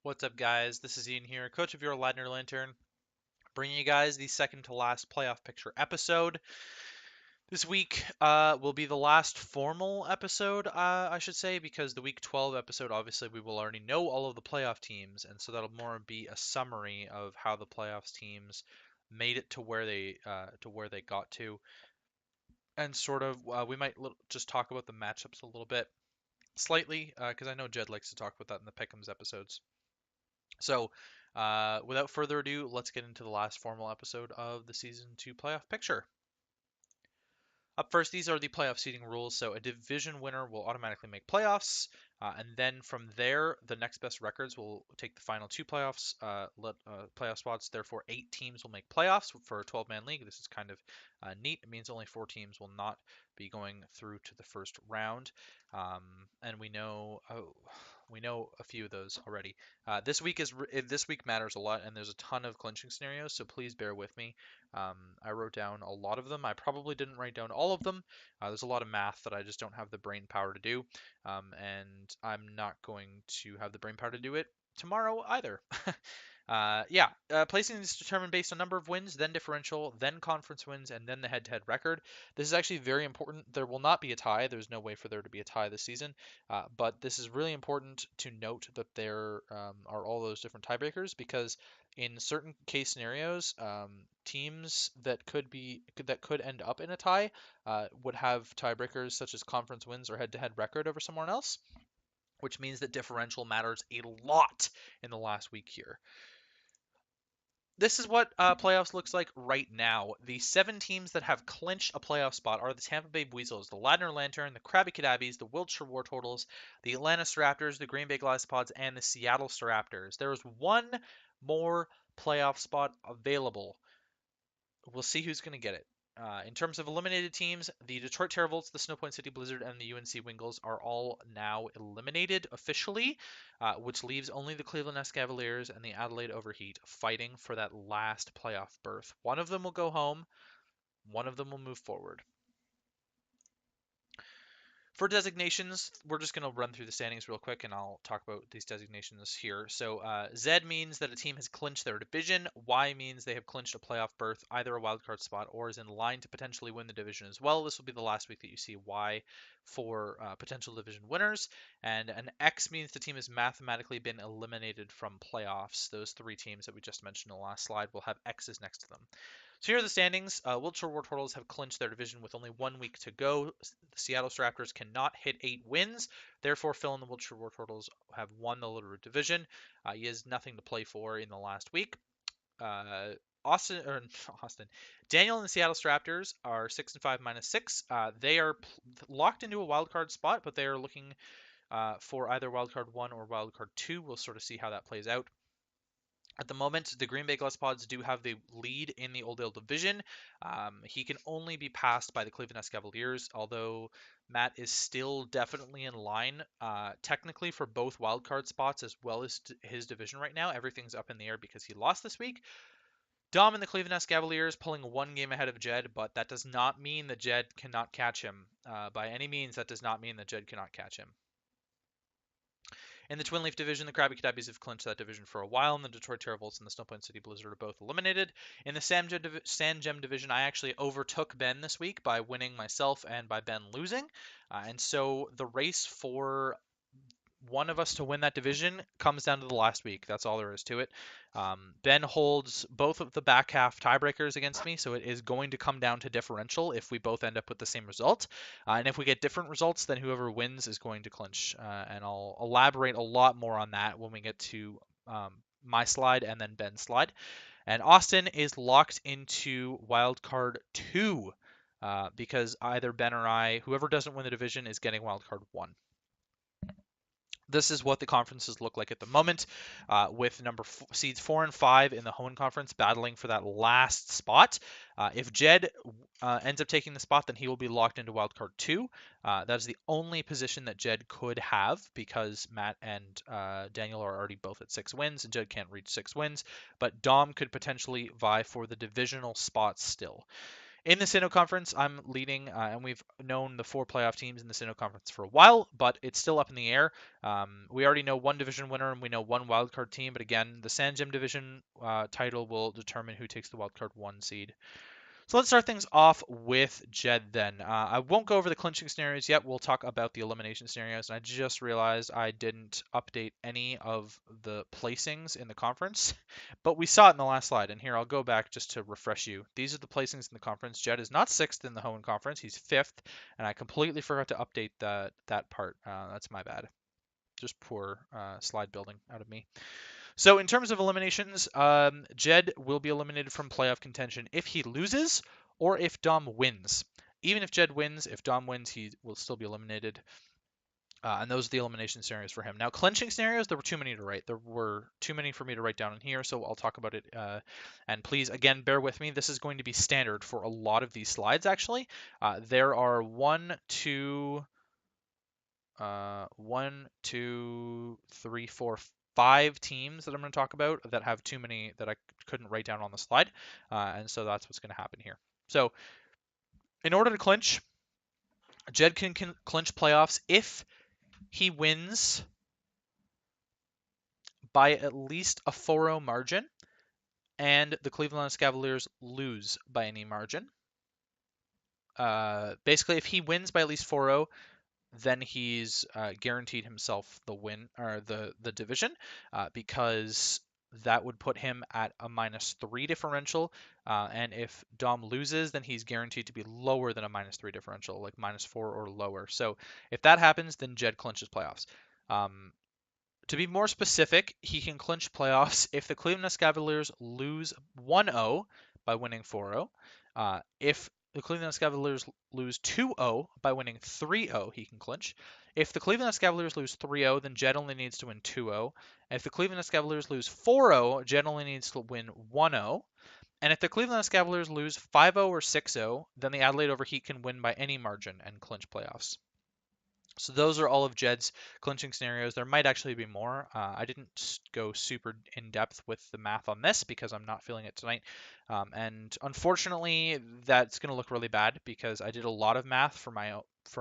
What's up, guys? This is Ian here, coach of your Ladner Lantern, bringing you guys the second to last playoff picture episode. This week will be the last formal episode, I should say, because the week 12 episode, obviously, we will already know all of the playoff teams, and so that'll more be a summary of how the playoffs teams made it to where they got to, and sort of we might just talk about the matchups a little bit, slightly, because I know Jed likes to talk about that in the Pick'ems episodes. So, without further ado, let's get into the last formal episode of the season 2 playoff picture. Up first, these are the playoff seeding rules. So, a division winner will automatically make playoffs, and then from there, the next best records will take the final two playoff spots. Therefore, 8 teams will make playoffs for a 12-man league. This is kind of neat. It means only 4 teams will not be going through to the first round, and we know a few of those already. This week matters a lot, and there's a ton of clinching scenarios, so please bear with me. I wrote down a lot of them. I probably didn't write down all of them. There's a lot of math that I just don't have the brain power to do, and I'm not going to have the brain power to do it tomorrow either. Placing is determined based on number of wins, then differential, then conference wins, and then the head-to-head record. This is actually very important. There will not be a tie. There's no way for there to be a tie this season, but this is really important to note that there are all those different tiebreakers because in certain case scenarios, teams that could end up in a tie would have tiebreakers such as conference wins or head-to-head record over someone else, which means that differential matters a lot in the last week here. This is what playoffs looks like right now. The 7 teams that have clinched a playoff spot are the Tampa Bay Weasels, the Ladner Lantern, the Krabby Kadabbies, the Wiltshire War Totals, the Atlanta Raptors, the Green Bay Glasspods, and the Seattle Raptors. There is one more playoff spot available. We'll see who's going to get it. In terms of eliminated teams, the Detroit Terravolts, the Snowpoint City Blizzard, and the UNC Wingles are all now eliminated officially, which leaves only the Cleveland Cavaliers and the Adelaide Overheat fighting for that last playoff berth. One of them will go home, one of them will move forward. For designations, we're just going to run through the standings real quick, and I'll talk about these designations here. So Z means that a team has clinched their division. Y means they have clinched a playoff berth, either a wildcard spot or is in line to potentially win the division as well. This will be the last week that you see Y for potential division winners. And an X means the team has mathematically been eliminated from playoffs. Those 3 teams that we just mentioned in the last slide will have X's next to them. So here are the standings. Wiltshire War Turtles have clinched their division with only 1 week to go. The Seattle Raptors cannot hit 8 wins. Therefore, Phil and the Wiltshire War Turtles have won the Little Division. He has nothing to play for in the last week. Austin, Daniel and the Seattle Raptors are 6-5 -6. They are locked into a wild card spot, but they are looking for either wildcard 1 or wildcard 2. We'll sort of see how that plays out. At the moment, the Green Bay Glasspods do have the lead in the Old Division. He can only be passed by the Cleveland Cavaliers, although Matt is still definitely in line, technically for both wildcard spots as well as his division right now. Everything's up in the air because he lost this week. Dom and the Cleveland Cavaliers pulling 1 game ahead of Jed, but that does not mean that Jed cannot catch him. By any means, that does not mean that Jed cannot catch him. In the Twin Leaf division, the Krabby Kadabbies have clinched that division for a while, and the Detroit Terravolts and the Snowpoint City Blizzard are both eliminated. In the Sand Gem division, I actually overtook Ben this week by winning myself and by Ben losing. And so the race for one of us to win that division comes down to the last week. That's all there is to it. Ben holds both of the back half tiebreakers against me, so it is going to come down to differential if we both end up with the same result. And if we get different results, then whoever wins is going to clinch. And I'll elaborate a lot more on that when we get to my slide and then Ben's slide. And Austin is locked into wildcard 2 because either Ben or I, whoever doesn't win the division, is getting wildcard 1. This is what the conferences look like at the moment, with seeds 4 and 5 in the Hoenn Conference battling for that last spot. If Jed ends up taking the spot, then he will be locked into wildcard 2. That is the only position that Jed could have because Matt and Daniel are already both at 6 wins, and Jed can't reach 6 wins. But Dom could potentially vie for the divisional spots still. In the Sinnoh Conference, I'm leading, and we've known the 4 playoff teams in the Sinnoh Conference for a while, but it's still up in the air. We already know one division winner, and we know one wildcard team, but again, the San Jim division title will determine who takes the wildcard 1 seed. So let's start things off with Jed then. I won't go over the clinching scenarios yet. We'll talk about the elimination scenarios. And I just realized I didn't update any of the placings in the conference, but we saw it in the last slide. And here I'll go back just to refresh you. These are the placings in the conference. Jed is not 6th in the Hoenn conference. He's 5th, and I completely forgot to update that part. That's my bad. Just poor slide building out of me. So in terms of eliminations, Jed will be eliminated from playoff contention if he loses or if Dom wins. Even if Jed wins, if Dom wins, he will still be eliminated. And those are the elimination scenarios for him. Now, clinching scenarios, there were too many to write. There were too many for me to write down in here, so I'll talk about it. And please, again, bear with me. This is going to be standard for a lot of these slides, actually. There are 1, 2, 3, 4, 5 teams that I'm going to talk about that have too many that I couldn't write down on the slide, and so that's what's going to happen here. So in order to clinch, Jed can clinch playoffs if he wins by at least a 4-0 margin and the Cleveland Cavaliers lose by any margin. Basically, if he wins by at least 4-0, then he's guaranteed himself the win or the division, because that would put him at a -3 differential. And if Dom loses, then he's guaranteed to be lower than a -3 differential, like -4 or lower. So if that happens, then Jed clinches playoffs. To be more specific, he can clinch playoffs if the Cleveland Cavaliers lose 1-0 by winning 4-0. If the Cleveland Cavaliers lose 2-0 by winning 3-0, he can clinch. If the Cleveland Cavaliers lose 3-0, then Jed only needs to win 2-0. And if the Cleveland Cavaliers lose 4-0, Jed only needs to win 1-0. And if the Cleveland Cavaliers lose 5-0 or 6-0, then the Adelaide Overheat can win by any margin and clinch playoffs. So those are all of Jed's clinching scenarios. There might actually be more. I didn't go super in depth with the math on this because I'm not feeling it tonight. And unfortunately, that's going to look really bad because I did a lot of math for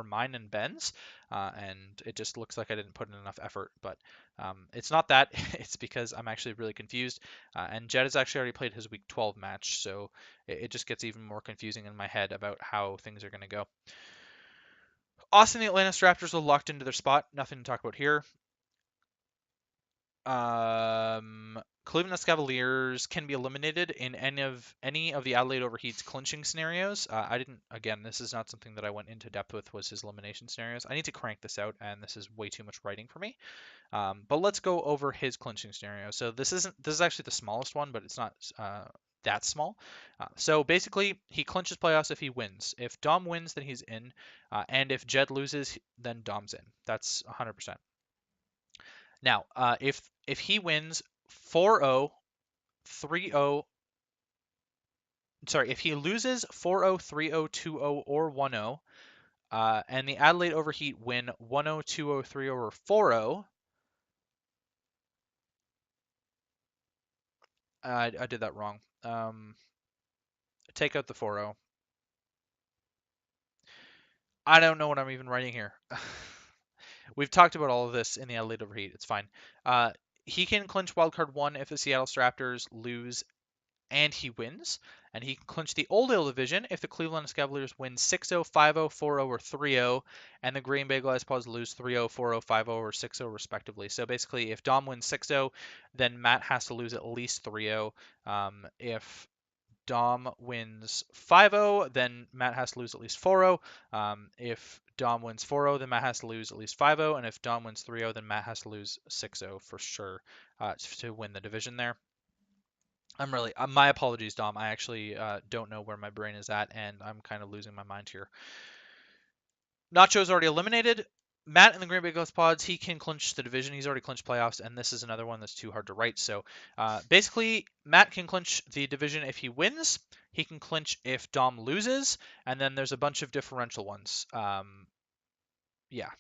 mine and Ben's, and it just looks like I didn't put in enough effort. But it's not that. It's because I'm actually really confused. And Jed has actually already played his Week 12 match, so it just gets even more confusing in my head about how things are going to go. Austin, the Atlanta Raptors are locked into their spot. Nothing to talk about here. Cleveland Cavaliers can be eliminated in any of the Adelaide Overheat's clinching scenarios. Again, this is not something that I went into depth with, was his elimination scenarios. I need to crank this out, and this is way too much writing for me. But let's go over his clinching scenario. So this is actually the smallest one, but it's not that small. So basically, he clinches playoffs if he wins. If Dom wins, then he's in. And if Jed loses, then Dom's in. That's 100%. Now, if he wins 4-0, 3-0, sorry, if he loses 4-0, 3-0, 2-0, or 1-0, and the Adelaide Overheat win 1-0, 2-0, 3-0, or 4-0, I did that wrong. Take out the 4-0. I don't know what I'm even writing here. We've talked about all of this in the Adelaide Overheat. It's fine. He can clinch wildcard 1 if the Seattle Raptors lose and he wins. And he can clinch the Old Ale division if the Cleveland Cavaliers win 6-0, 5-0, 4-0, or 3-0, and the Green Bay Glasspaws lose 3-0, 4-0, 5-0, or 6-0 respectively. So basically, if Dom wins 6-0, then Matt has to lose at least 3-0. If Dom wins 5-0, then Matt has to lose at least 4-0. If Dom wins 4-0, then Matt has to lose at least 5-0. And if Dom wins 3-0, then Matt has to lose 6-0 for sure to win the division there. My apologies, Dom. I actually don't know where my brain is at, and I'm kind of losing my mind here. Nacho's already eliminated. Matt in the Green Bay Pods, he can clinch the division. He's already clinched playoffs, and this is another one that's too hard to write. So basically, Matt can clinch the division if he wins. He can clinch if Dom loses, and then there's a bunch of differential ones. yeah.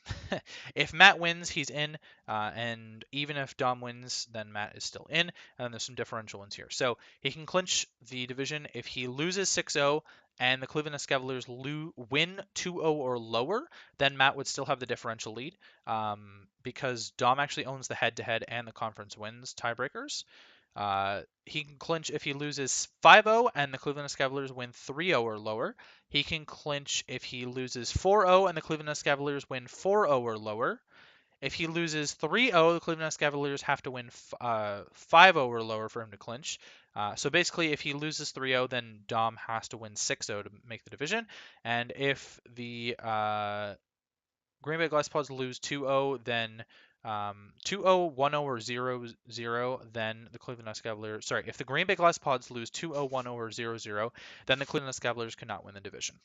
If Matt wins, he's in, and even if Dom wins, then Matt is still in. And then there's some differential ones here. So he can clinch the division if he loses 6-0 and the Cleveland Cavaliers win 2-0 or lower, then Matt would still have the differential lead, because Dom actually owns the head-to-head and the conference wins tiebreakers. He can clinch if he loses 5-0 and the Cleveland Cavaliers win 3-0 or lower. He can clinch if he loses 4-0 and the Cleveland Cavaliers win 4-0 or lower. If he loses 3-0, the Cleveland Cavaliers have to win 5-0 or lower for him to clinch. So basically, if he loses 3-0, then Dom has to win 6-0 to make the division. And if the Green Bay Glasspods lose 2-0, then 2-0, 1-0, or 0-0, then the Cleveland Cavaliers. Sorry, if the Green Bay Glasspods lose 2-0, 1-0, or 0-0, then the Cleveland Cavaliers cannot win the division.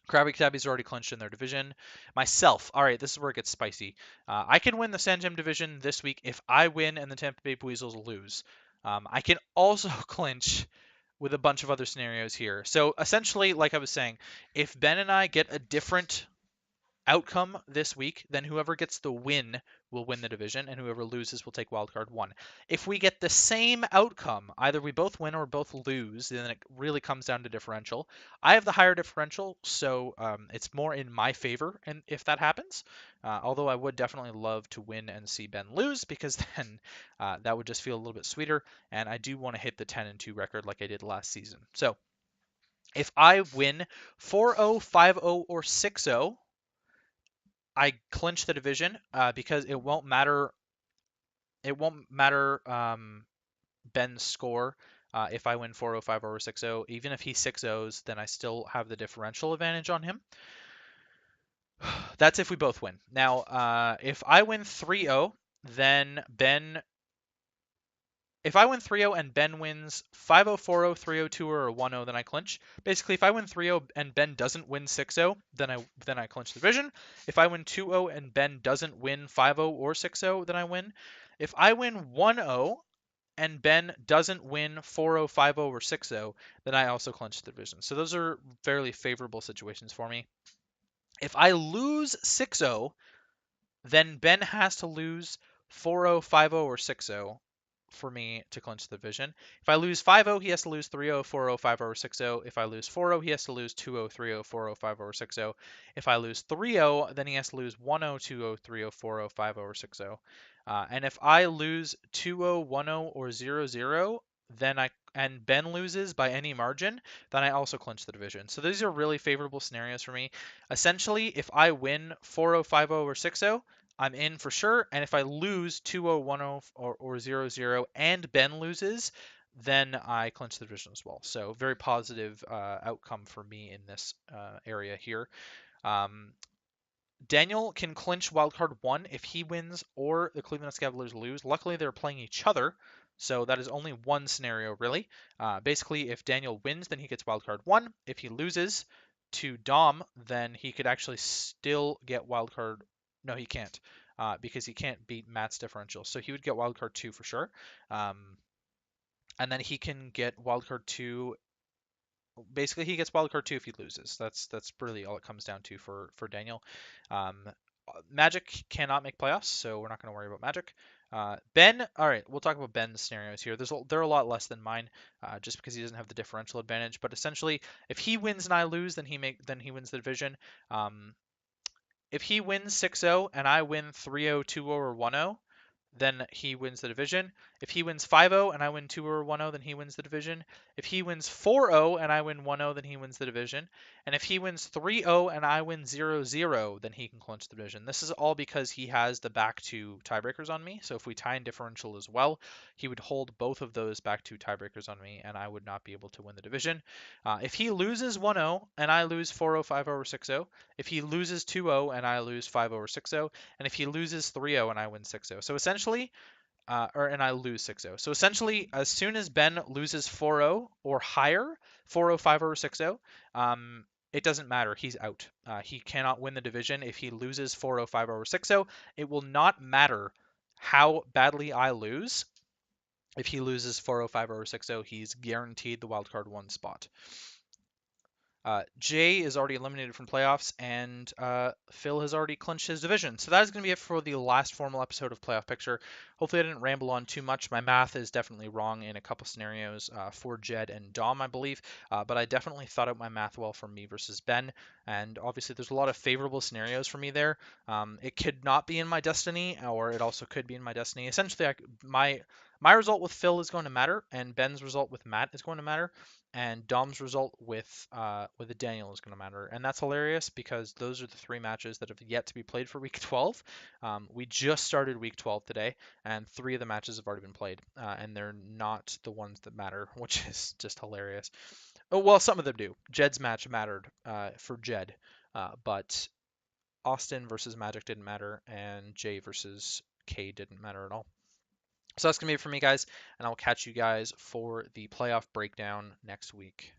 Krabby Tabby's already clinched in their division. Myself, all right, this is where it gets spicy. I can win the San Jam division this week if I win and the Tampa Bay Weasels lose. I can also clinch with a bunch of other scenarios here. So essentially, like I was saying, if Ben and I get a different outcome this week, then whoever gets the win will win the division, and whoever loses will take wildcard 1. If we get the same outcome, either we both win or both lose, then it really comes down to differential. I have the higher differential, so it's more in my favor, and if that happens, although I would definitely love to win and see Ben lose, because then that would just feel a little bit sweeter, and I do want to hit the 10-2 record like I did last season. So if I win 4-0, 5-0, or 6-0, I clinch the division, because it won't matter. It won't matter Ben's score if I win 4-0, 5-0, or 6-0. Even if he 6-0s, then I still have the differential advantage on him. That's if we both win. Now, if I win 3-0, then Ben. If I win 3-0 and Ben wins 5-0, 4-0, 3-0, 2-0, or 1-0, then I clinch. Basically, if I win 3-0 and Ben doesn't win 6-0, then I clinch the division. If I win 2-0 and Ben doesn't win 5-0 or 6-0, then I win. If I win 1-0 and Ben doesn't win 4-0, 5-0, or 6-0, then I also clinch the division. So those are fairly favorable situations for me. If I lose 6-0, then Ben has to lose 4-0, 5-0, or 6-0 for me to clinch the division. If I lose 5-0, he has to lose 3-0, 4-0, 5-0, or 6-0. If I lose 4-0, he has to lose 2-0, 3-0, 4-0, 5-0, or 6-0. If I lose 3-0, then he has to lose 1-0, 2-0, 3-0, 4-0, 5-0, or 6-0. And if I lose 2-0, 1-0, or 0-0, and Ben loses by any margin, then I also clinch the division. So these are really favorable scenarios for me. Essentially, if I win 4-0, 5-0, or 6-0, I'm in for sure. And if I lose 2-0, 1-0, or 0-0, and Ben loses, then I clinch the division as well. So very positive outcome for me in this area here. Daniel can clinch wildcard 1 if he wins or the Cleveland Cavaliers lose. Luckily, they're playing each other, so that is only one scenario, really. Basically, if Daniel wins, then he gets wildcard 1. If he loses to Dom, then he could actually still get wildcard. No, he can't, because he can't beat Matt's differential. So he would get wildcard 2 for sure. And then he can get wildcard 2. Basically, he gets wildcard 2 if he loses. That's really all it comes down to for Daniel. Magic cannot make playoffs, so we're not going to worry about Magic. Ben, all right, we'll talk about Ben's scenarios here. They're a lot less than mine, just because he doesn't have the differential advantage. But essentially, if he wins and I lose, then he wins the division. If he wins 6-0 and I win 3-0, 2-0, or 1-0, then he wins the division. If he wins 5-0 and I win 2 or 1-0, then he wins the division. If he wins 4-0 and I win 1-0, then he wins the division. And if he wins 3-0 and I win 0-0, then he can clinch the division. This is all because he has the back two tiebreakers on me. So if we tie in differential as well, he would hold both of those back two tiebreakers on me, and I would not be able to win the division. If he loses 1-0 and I lose 4-0, 5-0, or 6-0, if he loses 2-0 and I lose 5-0 or 6-0, and if he loses 3-0 and I win 6-0. So essentially, and I lose 6-0. So essentially, as soon as Ben loses 4-0 or higher, 4-0, 5-0, or 6-0, it doesn't matter. He's out. He cannot win the division if he loses 4-0, 5-0, or 6-0. It will not matter how badly I lose. If he loses 4-0, 5-0, or 6-0, he's guaranteed the wildcard 1 spot. Jay is already eliminated from playoffs, and Phil has already clinched his division. So that is going to be it for the last formal episode of Playoff Picture. Hopefully, I didn't ramble on too much. My math is definitely wrong in a couple scenarios for Jed and Dom, I believe, but I definitely thought out my math well for me versus Ben. And obviously, there's a lot of favorable scenarios for me there. It could not be in my destiny, or it also could be in my destiny. Essentially, my result with Phil is going to matter, and Ben's result with Matt is going to matter, and Dom's result with a Daniel is going to matter, and that's hilarious because those are the three matches that have yet to be played for Week 12. We just started Week 12 today, and three of the matches have already been played, and they're not the ones that matter, which is just hilarious. Oh well, some of them do. Jed's match mattered for Jed, but Austin versus Magic didn't matter, and Jay versus K didn't matter at all. So that's going to be it for me, guys, and I'll catch you guys for the playoff breakdown next week.